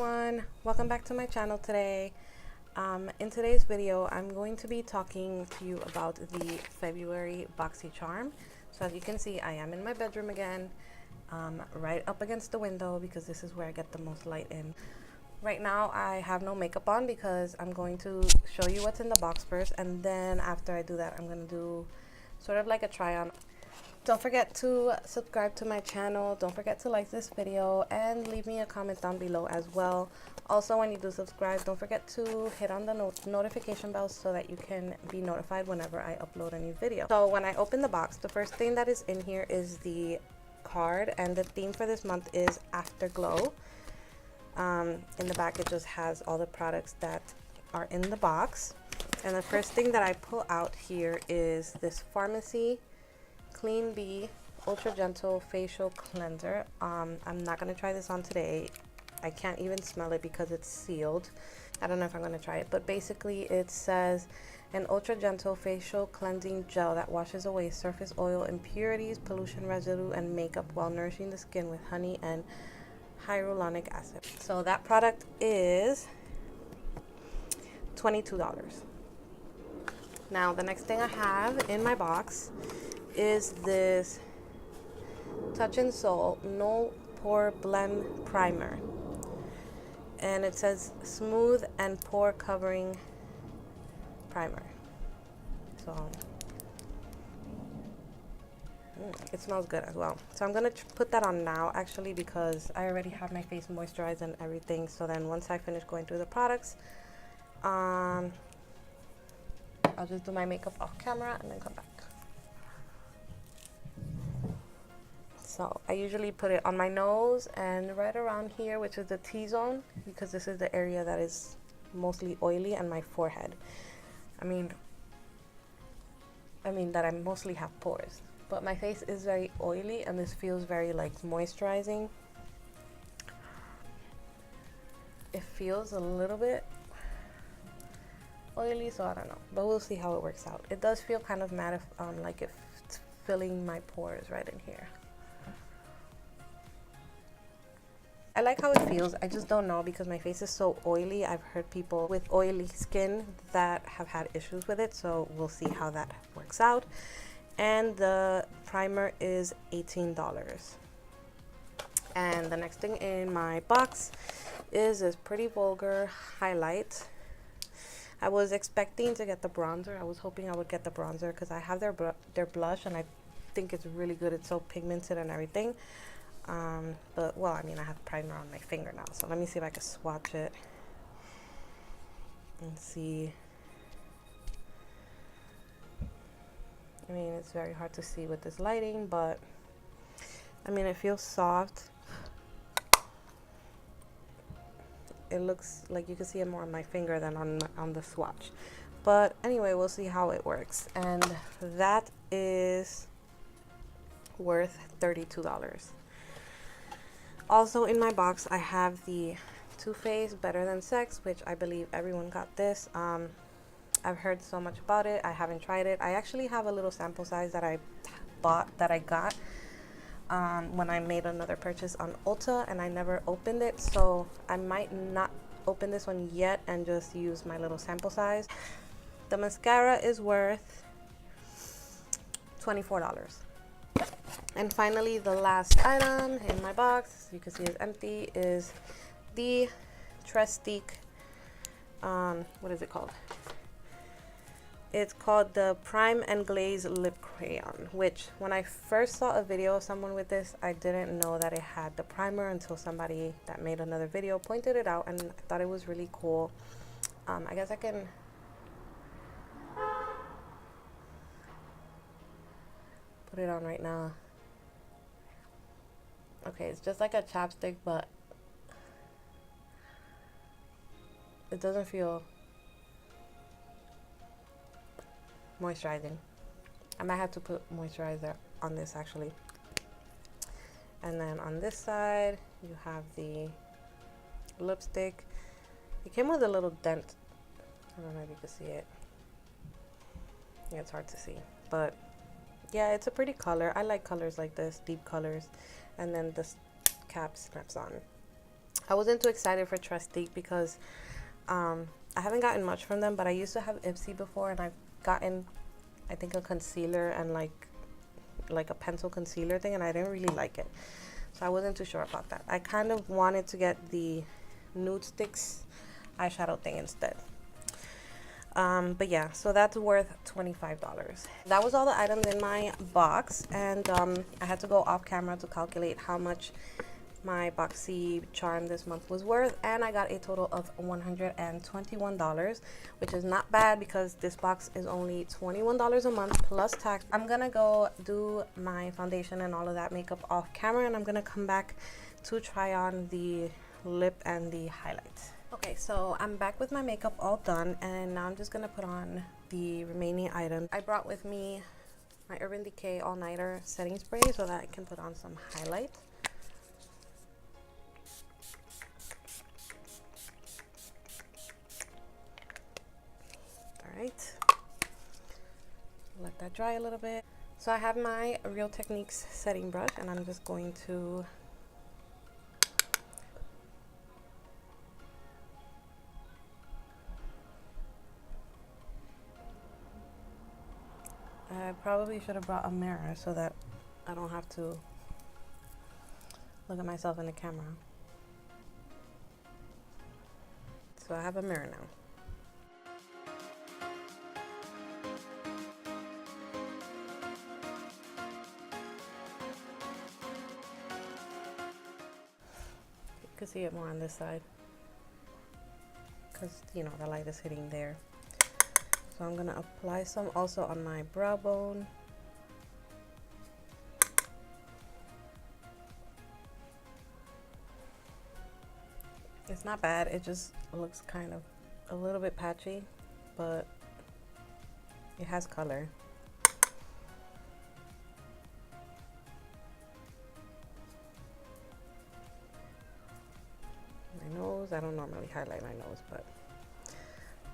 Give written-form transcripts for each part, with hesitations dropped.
everyone, welcome back to my channel today. In today's video I'm going to be talking to you about the February Boxycharm. So as you can see, I am in my bedroom again, right up against the window because this is where I get the most light in. Right now I have no makeup on because I'm going to show you what's in the box first, and then after I do that I'm going to do sort of like a try on. Don't forget to subscribe to my channel. Don't forget to like this video and leave me a comment down below as well. Also, when you do subscribe, don't forget to hit on the notification bell so that you can be notified whenever I upload a new video. So when I open the box, the first thing that is in here is the card, and the theme for this month is Afterglow. In the back it just has all the products that are in the box, and the first thing that I pull out here is this Pharmacy Clean Bee Ultra Gentle Facial Cleanser. I'm not going to try this on today. I can't even smell it because it's sealed. I don't know if I'm going to try it, but basically it says an ultra gentle facial cleansing gel that washes away surface oil, impurities, pollution residue, and makeup while nourishing the skin with honey and hyaluronic acid. So that product is $22. Now the next thing I have in my box is this Touch and Soul No Pore Blend Primer, and it says smooth and pore covering primer. So it smells good as well. So I'm gonna put that on now actually, because I already have my face moisturized and everything. So then once I finish going through the products, I'll just do my makeup off camera and then come back. So I usually put it on my nose and right around here, which is the T-zone, because this is the area that is mostly oily, and my forehead. I mean that I mostly have pores, but my face is very oily and this feels very like moisturizing. It feels a little bit oily, so I don't know, but we'll see how it works out. It does feel kind of matte, like it's filling my pores right in here. I like how it feels. I just don't know because my face is so oily. I've heard people with oily skin that have had issues with it, so we'll see how that works out. And the primer is $18. And the next thing in my box is this Pretty Vulgar highlight. I was expecting to get the bronzer. I was hoping I would get the bronzer because I have their blush and I think it's really good. It's so pigmented and everything. But well, I mean, I have primer on my finger now, so let me see if I can swatch it and see. I mean, it's very hard to see with this lighting, but I mean, it feels soft. It looks like you can see it more on my finger than on the swatch, but anyway, we'll see how it works. And that is worth $32. Also in my box I have the Too Faced Better Than Sex, which I believe everyone got this. I've heard so much about it. I haven't tried it. I actually have a little sample size that I got when I made another purchase on Ulta, and I never opened it, so I might not open this one yet and just use my little sample size. The mascara is worth $24. And finally, the last item in my box, you can see it's empty, is the Trestique, what is it called? It's called the Prime and Glaze Lip Crayon, which when I first saw a video of someone with this, I didn't know that it had the primer until somebody that made another video pointed it out, and I thought it was really cool. I guess I can put it on right now. Okay, it's just like a chapstick, but it doesn't feel moisturizing. I might have to put moisturizer on this actually. And then on this side you have the lipstick. It came with a little dent. I don't know if you can see it. Yeah, it's hard to see, but yeah, it's a pretty color. I like colors like this, deep colors. And then this cap snaps on. I wasn't too excited for Trustique because I haven't gotten much from them, but I used to have Ipsy before, and I've gotten, I think, a concealer and like a pencil concealer thing, and I didn't really like it, so I wasn't too sure about that. I kind of wanted to get the Nude Sticks eyeshadow thing instead. But yeah, so that's worth $25. That was all the items in my box, and I had to go off camera to calculate how much my Boxycharm this month was worth, and I got a total of $121, which is not bad because this box is only $21 a month plus tax. I'm gonna go do my foundation and all of that makeup off camera, and I'm gonna come back to try on the lip and the highlights. Okay, so I'm back with my makeup all done, and now I'm just gonna put on the remaining items. I brought with me my Urban Decay All Nighter setting spray so that I can put on some highlight. Alright, let that dry a little bit. So I have my Real Techniques setting brush, and I'm just going to I probably should have brought a mirror so that I don't have to look at myself in the camera. So I have a mirror now. You can see it more on this side because, you know, the light is hitting there. So I'm gonna apply some also on my brow bone. It's not bad, it just looks kind of a little bit patchy, but it has color. My nose, I don't normally highlight my nose, but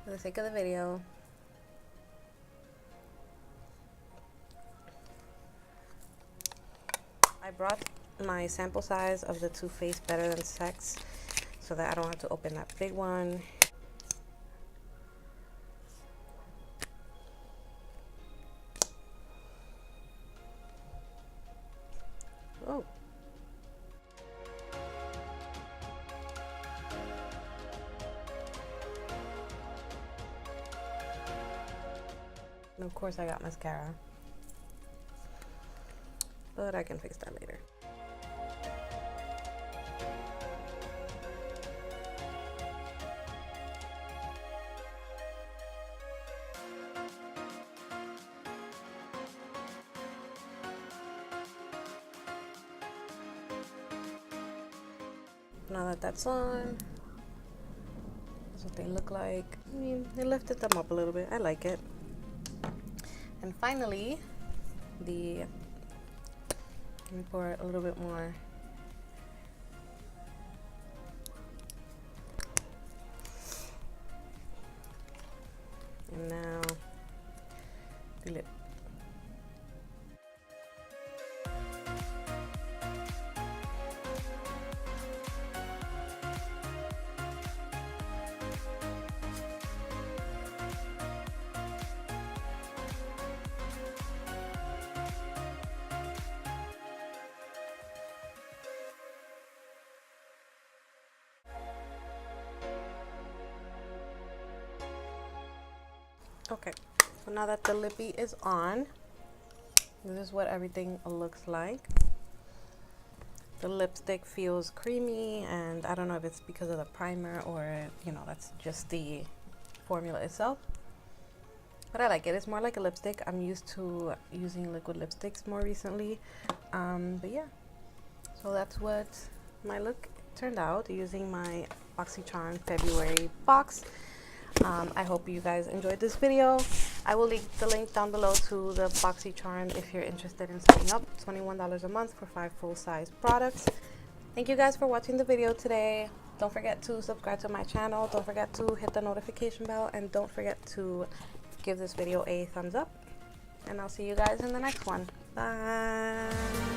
for the sake of the video, I brought my sample size of the Too Faced Better Than Sex so that I don't have to open that big one. Oh. And of course I got mascara, but I can fix that later. Now that that's on, that's what they look like. I mean, they lifted them up a little bit. I like it. And finally, let me pour a little bit more. And now the lip. Okay, so now that the lippy is on, this is what everything looks like. The lipstick feels creamy, and I don't know if it's because of the primer or, you know, that's just the formula itself. But I like it. It's more like a lipstick. I'm used to using liquid lipsticks more recently. But yeah, so that's what my look turned out using my Boxycharm February box. I hope you guys enjoyed this video. I will leave the link down below to the Boxycharm if you're interested in signing up. $21 a month for 5 full-size products. Thank you guys for watching the video today. Don't forget to subscribe to my channel. Don't forget to hit the notification bell, and don't forget to give this video a thumbs up. And I'll see you guys in the next one. Bye.